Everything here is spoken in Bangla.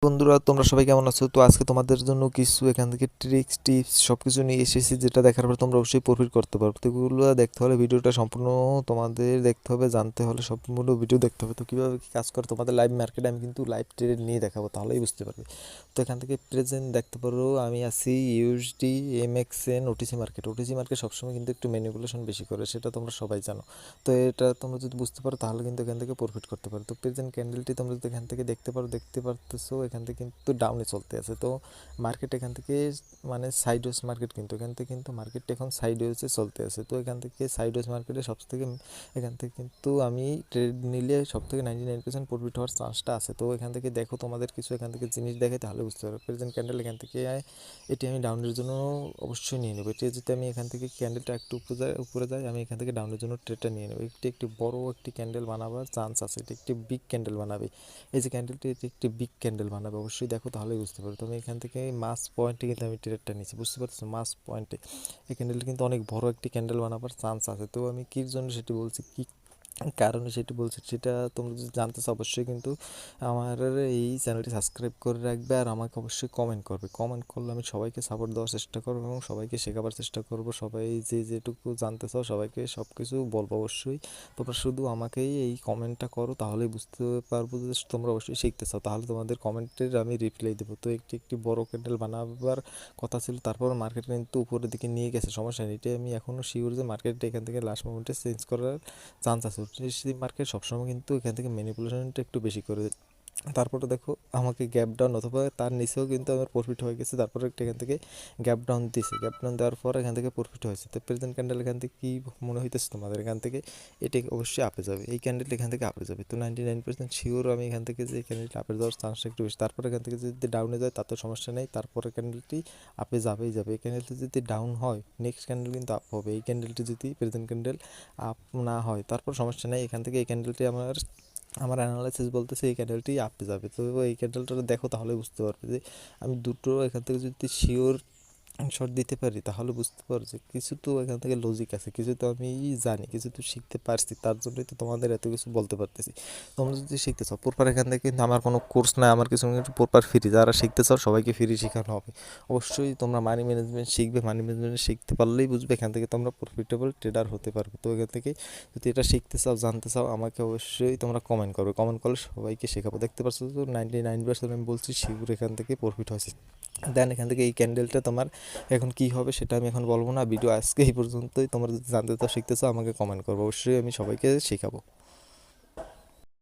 বন্ধুরা, তোমরা সবাই কেমন আছো? তো আজকে তোমাদের জন্য কিছু এখান থেকে ট্রিক্স টিপস সব কিছু নিয়ে এসেছি, যেটা দেখার পর তোমরা অবশ্যই প্রফিট করতে পারবে। তো এগুলো দেখতে হলে ভিডিওটা সম্পূর্ণ তোমাদের দেখতে হবে, জানতে হলে সম্পূর্ণ ভিডিও দেখতে হবে। তো কীভাবে কী কাজ করে তোমাদের লাইভ মার্কেটে আমি কিন্তু লাইভ ট্রেড নিয়ে দেখাবো, তাহলেই বুঝতে পারবে। তো এখান থেকে প্রেজেন্ট দেখতে পারো আমি আছি USD, MXN, OTC market. OTC market সবসময় কিন্তু একটু ম্যানিপুলেশন বেশি করে, সেটা তোমরা সবাই জানো। তো এটা তোমরা যদি বুঝতে পারো তাহলে কিন্তু এখান থেকে প্রফিট করতে পারো। তো প্রেজেন্ট ক্যান্ডেলটি তোমরা যদি এখান থেকে দেখতে পারতেছো, এখান থেকে কিন্তু ডাউনে চলতে আছে। তো মার্কেট এখান থেকে মানে সাইডওয়েজ মার্কেট, কিন্তু এখান থেকে কিন্তু মার্কেটটা এখন সাইডওয়েজে চলতে আছে। তো এখান থেকে সাইডওয়েজ মার্কেটে সবথেকে এখান থেকে কিন্তু আমি ট্রেড নিলে সবথেকে 99% প্রফিট হওয়ার চান্সটা আছে। তো এখান থেকে দেখো, তোমাদের কিছু এখান থেকে জিনিস দেখে তাহলে বুঝতে পারবে। প্রেজেন্ট ক্যান্ডেল এখান থেকে এটি আমি ডাউনের জন্য অবশ্যই নিয়ে নেবো। এটি যদি আমি এখান থেকে ক্যান্ডেলটা একটু উপরে যাই, আমি এখান থেকে ডাউনের জন্য ট্রেডটা নিয়ে নেবো। একটি বড় একটি ক্যান্ডেল বানাবার চান্স আছে, এটি একটি বিগ ক্যান্ডেল বানাবে। এই যে ক্যান্ডেলটি, এটি একটি বিগ ক্যান্ডেল বানাবে, অবশ্যই দেখো তাহলেই বুঝতে পারো। তো আমি এখান থেকে মাস পয়েন্টে কিন্তু আমি ট্রেডটা নিচ্ছি, বুঝতে পারছো? মাস পয়েন্টে এই ক্যান্ডেলটি কিন্তু অনেক বড় একটি ক্যান্ডেল বানাবার চান্স আছে। তো আমি কির জন্য সেটি বলছি, কি কারণে সেটি বলছি, সেটা তোমরা যদি জানতে চাও অবশ্যই কিন্তু আমার এই চ্যানেলটি সাবস্ক্রাইব করে রাখবে, আর আমাকে অবশ্যই কমেন্ট করবে। কমেন্ট করলে আমি সবাইকে সাপোর্ট দেওয়ার চেষ্টা করবো এবং সবাইকে শেখাবার চেষ্টা করব। সবাই যে যেটুকু জানতে চাও সবাইকে সব কিছু বলবো অবশ্যই। তোমরা শুধু আমাকেই এই কমেন্টটা করো, তাহলেই বুঝতে পারবো যে তোমরা অবশ্যই শিখতে চাও, তাহলে তোমাদের কমেন্টের আমি রিপ্লাই দেবো। তো একটি বড় ক্যান্ডেল বানাবার কথা ছিল, তারপর মার্কেট কিন্তু উপরের দিকে নিয়ে গেছে, সমস্যা নেই। এটাই আমি এখনও শিওর যে মার্কেটটা এখান থেকে লাস্ট মোমেন্টে চেঞ্জ করার চান্স আছে। ওটিসি মার্কেট সবসময় কিন্তু এখান থেকে ম্যানিপুলেশনটা একটু বেশি করে। তারপরে দেখো আমাকে গ্যাপ ডাউন অথবা তার নিচেও কিন্তু আমার প্রফিট হয়ে গেছে, তারপরে একটা এখান থেকে গ্যাপ ডাউন দিয়েছে, গ্যাপ ডাউন দেওয়ার পর এখান থেকে প্রফিট হয়েছে। তো প্রেজেন্ট ক্যান্ডেল এখান থেকে কী মনে হইতেছে তোমাদের? এখান থেকে এটা অবশ্যই আপে যাবে, এই ক্যান্ডেল এখান থেকে আপে যাবে। তো 99% শিওর আমি এখান থেকে যে এই ক্যান্ডেলটি আপে যাওয়ার চান্সটা একটু বেশি। তারপরে এখান থেকে যদি ডাউনে যায় তাতে সমস্যা নেই, তারপরে ক্যান্ডেলটি আপে যাবেই যাবে। এই ক্যান্ডেলটি যদি ডাউন হয়, নেক্সট ক্যান্ডেল কিন্তু আপ হবে। এই ক্যান্ডেলটি যদি প্রেজেন্ট ক্যান্ডেল আপ না হয় তারপর সমস্যা নেই, এখান থেকে এই ক্যান্ডেলটি আমার আমার অ্যানালাইসিস বলতেছে এই ক্যান্ডেলটি আপে যাবে। তো এই ক্যান্ডেলটা দেখো, তাহলে বুঝতে পারবে যে আমি দুটো এখান থেকে যদি শিওর শর্ট দিতে পারি, তাহলে বুঝতে পারো যে কিছু তো এখান থেকে লজিক আছে, কিছু তো আমি জানি, কিছু তো শিখতে পারছি, তার জন্যই তো তোমাদের এত কিছু বলতে পারতেছি। তোমরা যদি শিখতে চাও প্রপার, এখান থেকে কিন্তু আমার কোনো কোর্স নাই, আমার কিছু প্রপার ফ্রি। যারা শিখতে চাও সবাইকে ফ্রি শেখানো হবে। অবশ্যই তোমরা মানি ম্যানেজমেন্ট শিখবে, মানি ম্যানেজমেন্ট শিখতে পারলেই বুঝবে এখান থেকে তোমরা প্রফিটেবল ট্রেডার হতে পারবে। তো এখান থেকে যদি এটা শিখতে চাও, জানতে চাও, আমাকে অবশ্যই তোমরা কমেন্ট করবে। কমেন্ট করলে সবাইকে শেখাবো। দেখতে পাচ্ছ তো 99% আমি বলছি শিওর এখান থেকে প্রফিট হয়েছে। দেন এখান থেকে এই ক্যান্ডেলটা তোমার এখন কী হবে সেটা আমি এখন বলবো না। ভিডিও আজকে এই পর্যন্তই। তোমরা যদি জানতে চাও, শিখতে চাও, আমাকে কমেন্ট করবো, অবশ্যই আমি সবাইকে শেখাবো।